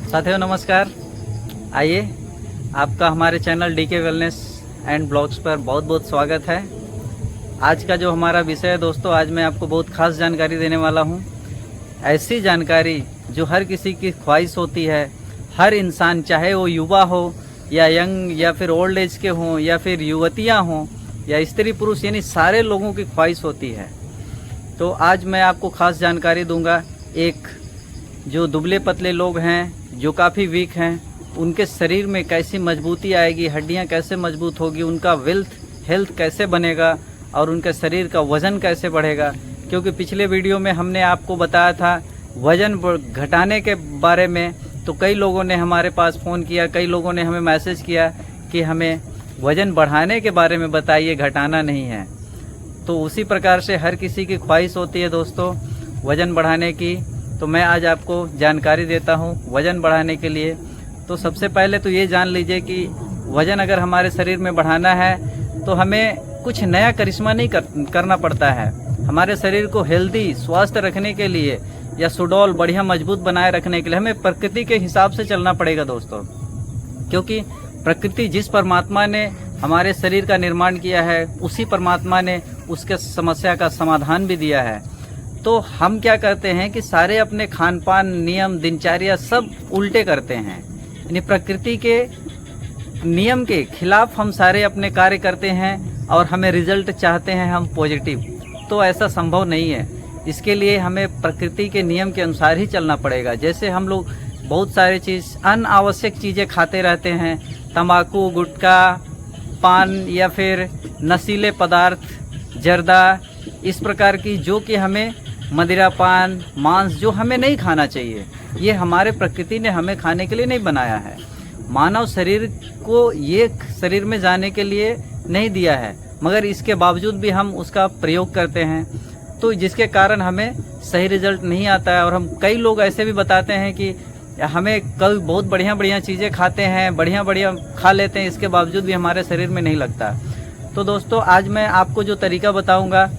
साथियों नमस्कार। आइए, आपका हमारे channel DK wellness and blogs पर बहुत बहुत स्वागत है। आज का जो हमारा विषय है दोस्तों, आज मैं आपको बहुत खास जानकारी देने वाला हूं। ऐसी जानकारी जो हर किसी की ख्वाहिश होती है। हर इंसान, चाहे वो युवा हो या यंग या फिर ओल्ड एज के हों या फिर युवतियां हों या स्त्री पुरुष, यानी सारे लोगों की ख्वाहिश होती है। तो आज मैं आपको खास जानकारी दूंगा। एक जो दुबले पतले लोग हैं, जो काफ़ी वीक हैं, उनके शरीर में कैसी मजबूती आएगी, हड्डियां कैसे मजबूत होगी, उनका हेल्थ कैसे बनेगा और उनका शरीर का वज़न कैसे बढ़ेगा। क्योंकि पिछले वीडियो में हमने आपको बताया था वज़न घटाने के बारे में, तो कई लोगों ने हमारे पास फ़ोन किया, कई लोगों ने हमें मैसेज किया कि हमें वज़न बढ़ाने के बारे में बताइए, घटाना नहीं है। तो उसी प्रकार से हर किसी की ख्वाहिश होती है दोस्तों वज़न बढ़ाने की। तो मैं आज आपको जानकारी देता हूँ वज़न बढ़ाने के लिए। तो सबसे पहले तो ये जान लीजिए कि वज़न अगर हमारे शरीर में बढ़ाना है तो हमें कुछ नया करिश्मा नहीं करना पड़ता है। हमारे शरीर को हेल्दी, स्वस्थ रखने के लिए या सुडौल, बढ़िया मजबूत बनाए रखने के लिए हमें प्रकृति के हिसाब से चलना पड़ेगा दोस्तों। क्योंकि प्रकृति, जिस परमात्मा ने हमारे शरीर का निर्माण किया है, उसी परमात्मा ने उसके समस्या का समाधान भी दिया है। तो हम क्या करते हैं कि सारे अपने खान पान, नियम, दिनचर्या सब उल्टे करते हैं, यानी प्रकृति के नियम के खिलाफ हम सारे अपने कार्य करते हैं और हमें रिजल्ट चाहते हैं हम पॉजिटिव। तो ऐसा संभव नहीं है। इसके लिए हमें प्रकृति के नियम के अनुसार ही चलना पड़ेगा। जैसे हम लोग बहुत सारी चीज़, अनावश्यक चीज़ें खाते रहते हैं, तंबाकू, गुटखा, पान या फिर नशीले पदार्थ, जर्दा, इस प्रकार की, जो कि हमें मदिरा, पान, मांस, जो हमें नहीं खाना चाहिए। ये हमारे प्रकृति ने हमें खाने के लिए नहीं बनाया है। मानव शरीर को ये शरीर में जाने के लिए नहीं दिया है, मगर इसके बावजूद भी हम उसका प्रयोग करते हैं, तो जिसके कारण हमें सही रिजल्ट नहीं आता है। और हम कई लोग ऐसे भी बताते हैं कि हमें कल बहुत बढ़िया बढ़िया चीज़ें खाते हैं, बढ़िया बढ़िया खा लेते हैं, इसके बावजूद भी हमारे शरीर में नहीं लगता। तो दोस्तों, आज मैं आपको जो तरीका बताऊँगा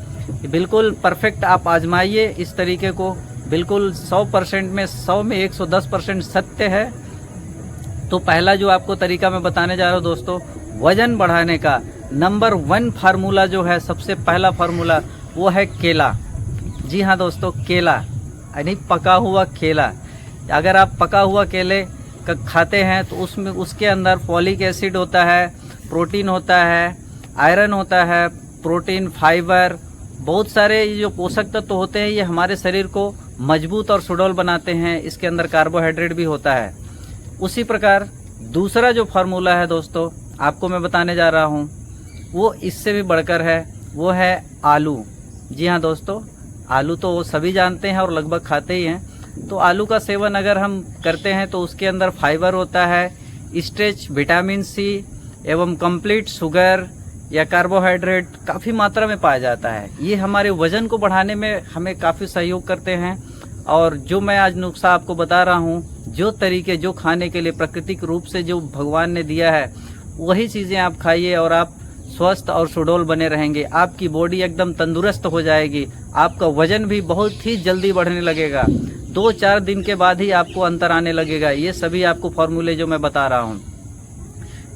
बिल्कुल परफेक्ट आप आजमाइए। इस तरीके को बिल्कुल 100% में 100 में 110% सत्य है। तो पहला जो आपको तरीका मैं बताने जा रहा हूँ दोस्तों, वजन बढ़ाने का नंबर 1 फार्मूला जो है, सबसे पहला फार्मूला, वो है केला। जी हाँ दोस्तों, केला यानी पका हुआ केला। अगर आप पका हुआ केले खाते हैं तो उसमें उसके अंदर फॉलिक एसिड होता है, प्रोटीन होता है, आयरन होता है, प्रोटीन, फाइबर, बहुत सारे जो पोषक तत्व होते हैं, ये हमारे शरीर को मजबूत और सुडौल बनाते हैं। इसके अंदर कार्बोहाइड्रेट भी होता है। उसी प्रकार दूसरा जो फार्मूला है दोस्तों, आपको मैं बताने जा रहा हूँ, वो इससे भी बढ़कर है, वो है आलू। जी हाँ दोस्तों, आलू तो वो सभी जानते हैं और लगभग खाते ही हैं। तो आलू का सेवन अगर हम करते हैं तो उसके अंदर फाइबर होता है, स्ट्रेच, विटामिन सी एवं कंप्लीट शुगर या कार्बोहाइड्रेट काफ़ी मात्रा में पाया जाता है। ये हमारे वज़न को बढ़ाने में हमें काफ़ी सहयोग करते हैं। और जो मैं आज नुस्खा आपको बता रहा हूँ, जो तरीके, जो खाने के लिए प्राकृतिक रूप से जो भगवान ने दिया है, वही चीज़ें आप खाइए और आप स्वस्थ और सुडौल बने रहेंगे। आपकी बॉडी एकदम तंदुरुस्त हो जाएगी। आपका वज़न भी बहुत ही जल्दी बढ़ने लगेगा। 2-4 दिन के बाद ही आपको अंतर आने लगेगा। ये सभी आपको फॉर्मूले जो मैं बता रहा हूँ।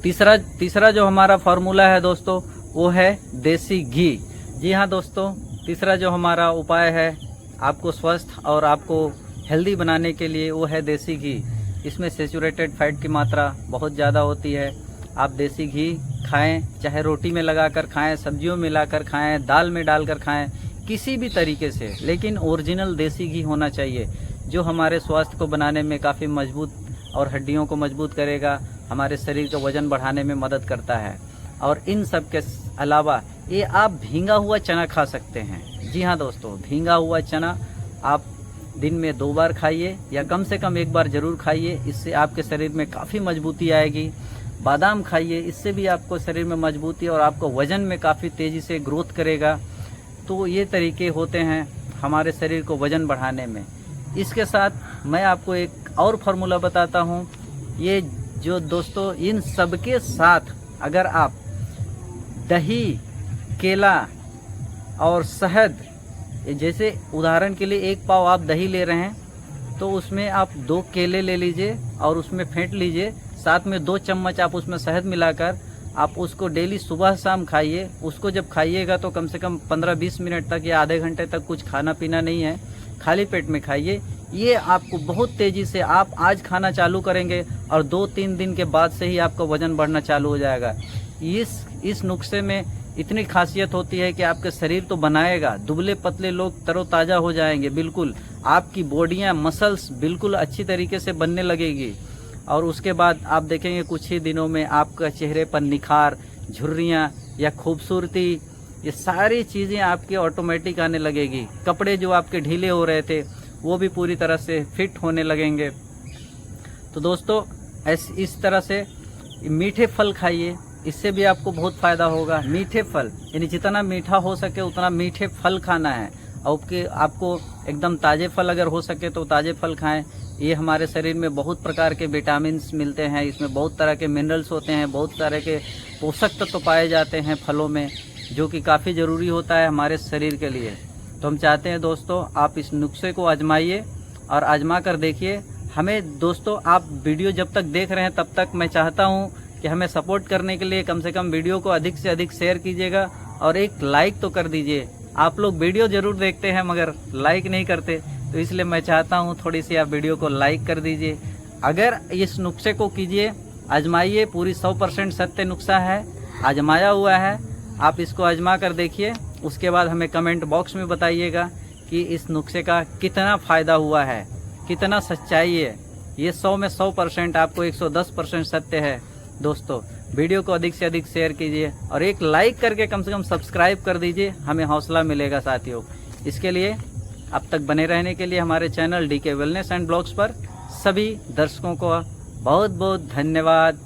तीसरा जो हमारा फार्मूला है दोस्तों, वो है देसी घी। जी हाँ दोस्तों, तीसरा जो हमारा उपाय है आपको स्वस्थ और आपको हेल्दी बनाने के लिए, वो है देसी घी। इसमें सैचुरेटेड फैट की मात्रा बहुत ज़्यादा होती है। आप देसी घी खाएं, चाहे रोटी में लगाकर खाएं, सब्जियों में मिलाकर खाएं, दाल में डालकर खाएं, किसी भी तरीके से, लेकिन ओरिजिनल देसी घी होना चाहिए, जो हमारे स्वास्थ्य को बनाने में काफ़ी मजबूत और हड्डियों को मजबूत करेगा, हमारे शरीर का वजन बढ़ाने में मदद करता है। और इन सब के अलावा ये आप भींगा हुआ चना खा सकते हैं। जी हाँ दोस्तों, भींगा हुआ चना आप दिन में 2 बार खाइए या कम से कम 1 बार ज़रूर खाइए। इससे आपके शरीर में काफ़ी मजबूती आएगी। बादाम खाइए, इससे भी आपको शरीर में मजबूती और आपको वज़न में काफ़ी तेज़ी से ग्रोथ करेगा। तो ये तरीके होते हैं हमारे शरीर को वज़न बढ़ाने में। इसके साथ मैं आपको एक और फार्मूला बताता हूँ। ये जो दोस्तों, इन सबके साथ अगर आप दही, केला और शहद, जैसे उदाहरण के लिए 1 पाव आप दही ले रहे हैं तो उसमें आप 2 केले ले लीजिए और उसमें फेंट लीजिए, साथ में 2 चम्मच आप उसमें शहद मिलाकर आप उसको डेली सुबह शाम खाइए। उसको जब खाइएगा तो कम से कम 15-20 मिनट तक या आधे घंटे तक कुछ खाना पीना नहीं है, खाली पेट में खाइए। ये आपको बहुत तेज़ी से, आप आज खाना चालू करेंगे और 2-3 दिन के बाद से ही आपका वज़न बढ़ना चालू हो जाएगा। इस नुस्खे में इतनी खासियत होती है कि आपके शरीर तो बनाएगा, दुबले पतले लोग तरोताज़ा हो जाएंगे, बिल्कुल आपकी बॉडियाँ मसल्स बिल्कुल अच्छी तरीके से बनने लगेगी। और उसके बाद आप देखेंगे कुछ ही दिनों में आपका चेहरे पर निखार, झुर्रियाँ या खूबसूरती, ये सारी चीज़ें आपके ऑटोमेटिक आने लगेगी। कपड़े जो आपके ढीले हो रहे थे वो भी पूरी तरह से फिट होने लगेंगे। तो दोस्तों इस तरह से मीठे फल खाइए, इससे भी आपको बहुत फ़ायदा होगा। मीठे फल यानी जितना मीठा हो सके उतना मीठे फल खाना है। और आपको एकदम ताज़े फल अगर हो सके तो ताज़े फल खाएं। ये हमारे शरीर में बहुत प्रकार के विटामिन्स मिलते हैं, इसमें बहुत तरह के मिनरल्स होते हैं, बहुत तरह के पोषक तत्व पाए जाते हैं फलों में, जो कि काफ़ी ज़रूरी होता है हमारे शरीर के लिए। तो हम चाहते हैं दोस्तों आप इस नुस्खे को आजमाइए और आजमा कर देखिए। हमें दोस्तों आप वीडियो जब तक देख रहे हैं तब तक मैं चाहता हूं कि हमें सपोर्ट करने के लिए कम से कम वीडियो को अधिक से अधिक शेयर कीजिएगा और एक लाइक तो कर दीजिए। आप लोग वीडियो ज़रूर देखते हैं मगर लाइक नहीं करते, तो इसलिए मैं चाहता हूं थोड़ी सी आप वीडियो को लाइक कर दीजिए। अगर इस नुस्खे को कीजिए, आजमाइए, पूरी 100% सत्य नुस्खा है, आजमाया हुआ है। आप इसको आजमा कर देखिए, उसके बाद हमें कमेंट बॉक्स में बताइएगा कि इस नुस्खे का कितना फ़ायदा हुआ है, कितना सच्चाई है। ये 100 में 100%, आपको 110% सत्य है। दोस्तों वीडियो को अधिक से अधिक शेयर कीजिए और एक लाइक करके कम से कम सब्सक्राइब कर दीजिए, हमें हौसला मिलेगा साथियों। इसके लिए अब तक बने रहने के लिए हमारे channel DK wellness and blogs पर सभी दर्शकों को बहुत बहुत धन्यवाद।